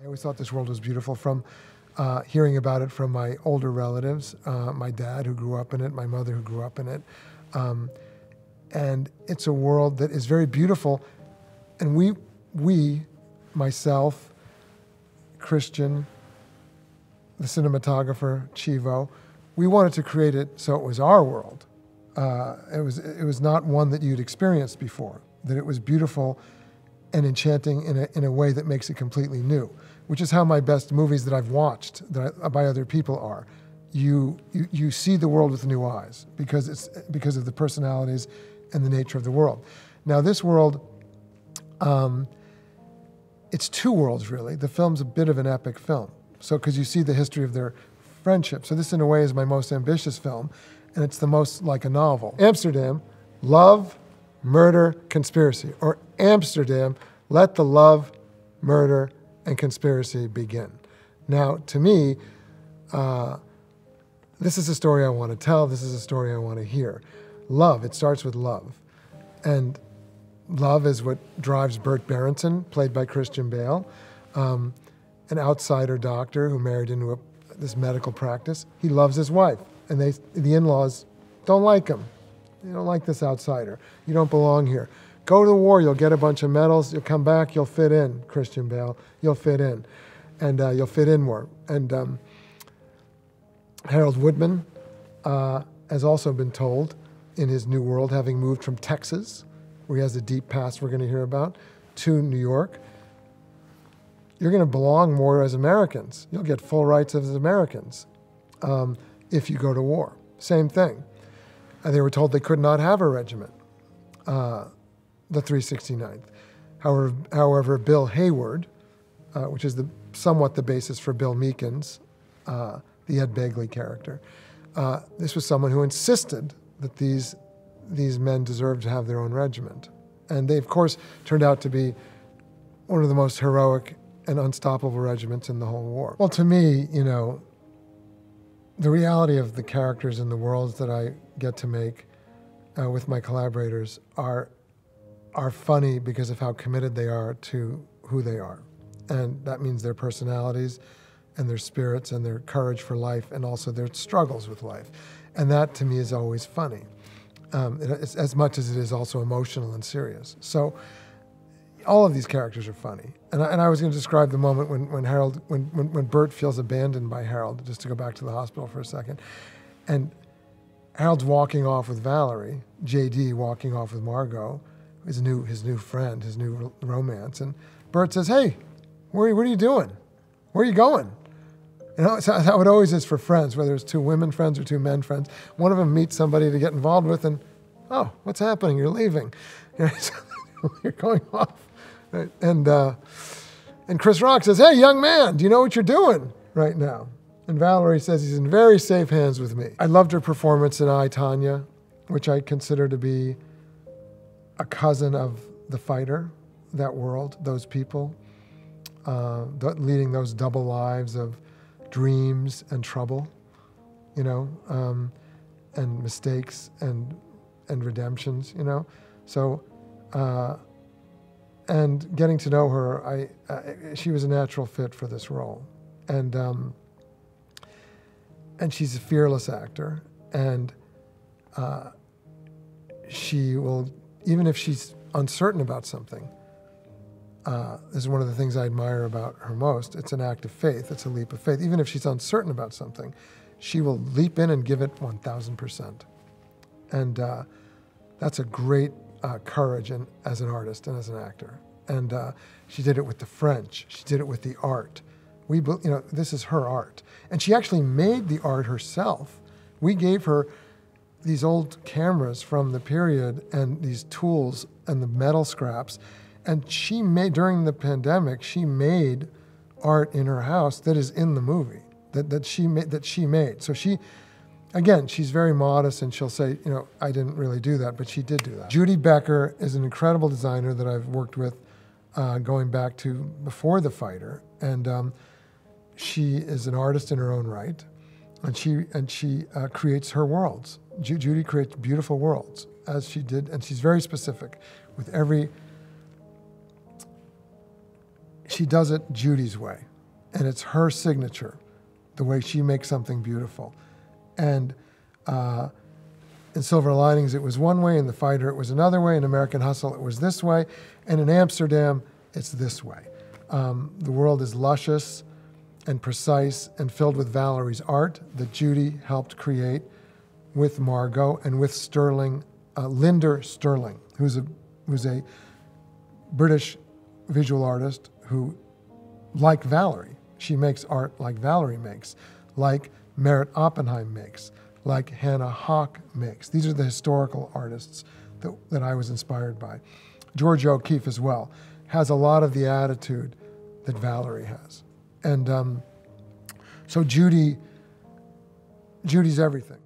I always thought this world was beautiful from hearing about it from my older relatives, my dad who grew up in it, my mother who grew up in it. And it's a world that is very beautiful. And we, myself, Christian, the cinematographer, Chivo, we wanted to create it so it was our world. It was not one that you'd experienced before, that it was beautiful and enchanting in a way that makes it completely new, which is how my best movies that I've watched by other people are. You see the world with new eyes because of the personalities and the nature of the world. Now this world, it's two worlds really. The film's a bit of an epic film. So because you see the history of their friendship. So this in a way is my most ambitious film, and it's the most like a novel. Amsterdam, love, murder, conspiracy. Or Amsterdam, let the love, murder, and conspiracy begin. Now, to me, this is a story I want to tell. This is a story I want to hear. Love, it starts with love. And love is what drives Burt Berenson, played by Christian Bale, an outsider doctor who married into this medical practice. He loves his wife, and the in-laws don't like him. They don't like this outsider. You don't belong here. Go to the war, you'll get a bunch of medals, you'll come back, you'll fit in, Christian Bale. You'll fit in, and you'll fit in more. And Harold Woodman has also been told in his new world, having moved from Texas, where he has a deep past we're going to hear about, to New York, you're going to belong more as Americans. You'll get full rights as Americans if you go to war. Same thing. And they were told they could not have a regiment, the 369th. However, Bill Hayward, which is somewhat the basis for Bill Meekins, the Ed Begley character, this was someone who insisted that these men deserved to have their own regiment. And they, of course, turned out to be one of the most heroic and unstoppable regiments in the whole war. Well, to me, you know, the reality of the characters and the worlds that I get to make with my collaborators are funny because of how committed they are to who they are. And that means their personalities and their spirits and their courage for life and also their struggles with life. And that, to me, is always funny, as much as it is also emotional and serious. So all of these characters are funny. And I was going to describe the moment when Bert feels abandoned by Harold, just to go back to the hospital for a second. And Harold's walking off with Valerie, JD walking off with Margot, his new friend, his new romance. And Bert says, "Hey, what are you doing? Where are you going?" You know, it's how it always is for friends, whether it's two women friends or two men friends. One of them meets somebody to get involved with, and, "Oh, what's happening? You're leaving. You're going off." Right? And Chris Rock says, "Hey, young man, do you know what you're doing right now?" And Valerie says, "He's in very safe hands with me." I loved her performance in I, Tonya, which I consider to be a cousin of The Fighter, that world, those people, leading those double lives of dreams and trouble, you know, and mistakes and redemptions, you know. So, and getting to know her, she was a natural fit for this role, and she's a fearless actor, and she will, even if she's uncertain about something. This is one of the things I admire about her most. It's an act of faith. It's a leap of faith. Even if she's uncertain about something, she will leap in and give it 1,000%. And that's a great courage as an artist and as an actor. And she did it with the French. She did it with the art. This is her art. And she actually made the art herself. We gave her these old cameras from the period and these tools and the metal scraps. And she made, during the pandemic, she made art in her house that is in the movie, that she made. So she's very modest, and she'll say, you know, I didn't really do that, but she did do that. Judy Becker is an incredible designer that I've worked with going back to before The Fighter. And she is an artist in her own right, and she creates her worlds. Judy creates beautiful worlds, as she did, and she's very specific with every she does it Judy's way, and it's her signature, the way she makes something beautiful. And in Silver Linings, it was one way. In The Fighter, it was another way. In American Hustle, it was this way. And in Amsterdam, it's this way. The world is luscious and precise and filled with Valerie's art that Judy helped create with Margot and with Sterling, Linder Sterling, who's a British visual artist who, like Valerie, she makes art like Valerie makes, like Merritt Oppenheim makes, like Hannah Hawk makes. These are the historical artists that I was inspired by. George O'Keeffe as well has a lot of the attitude that Valerie has. And so Judy's everything.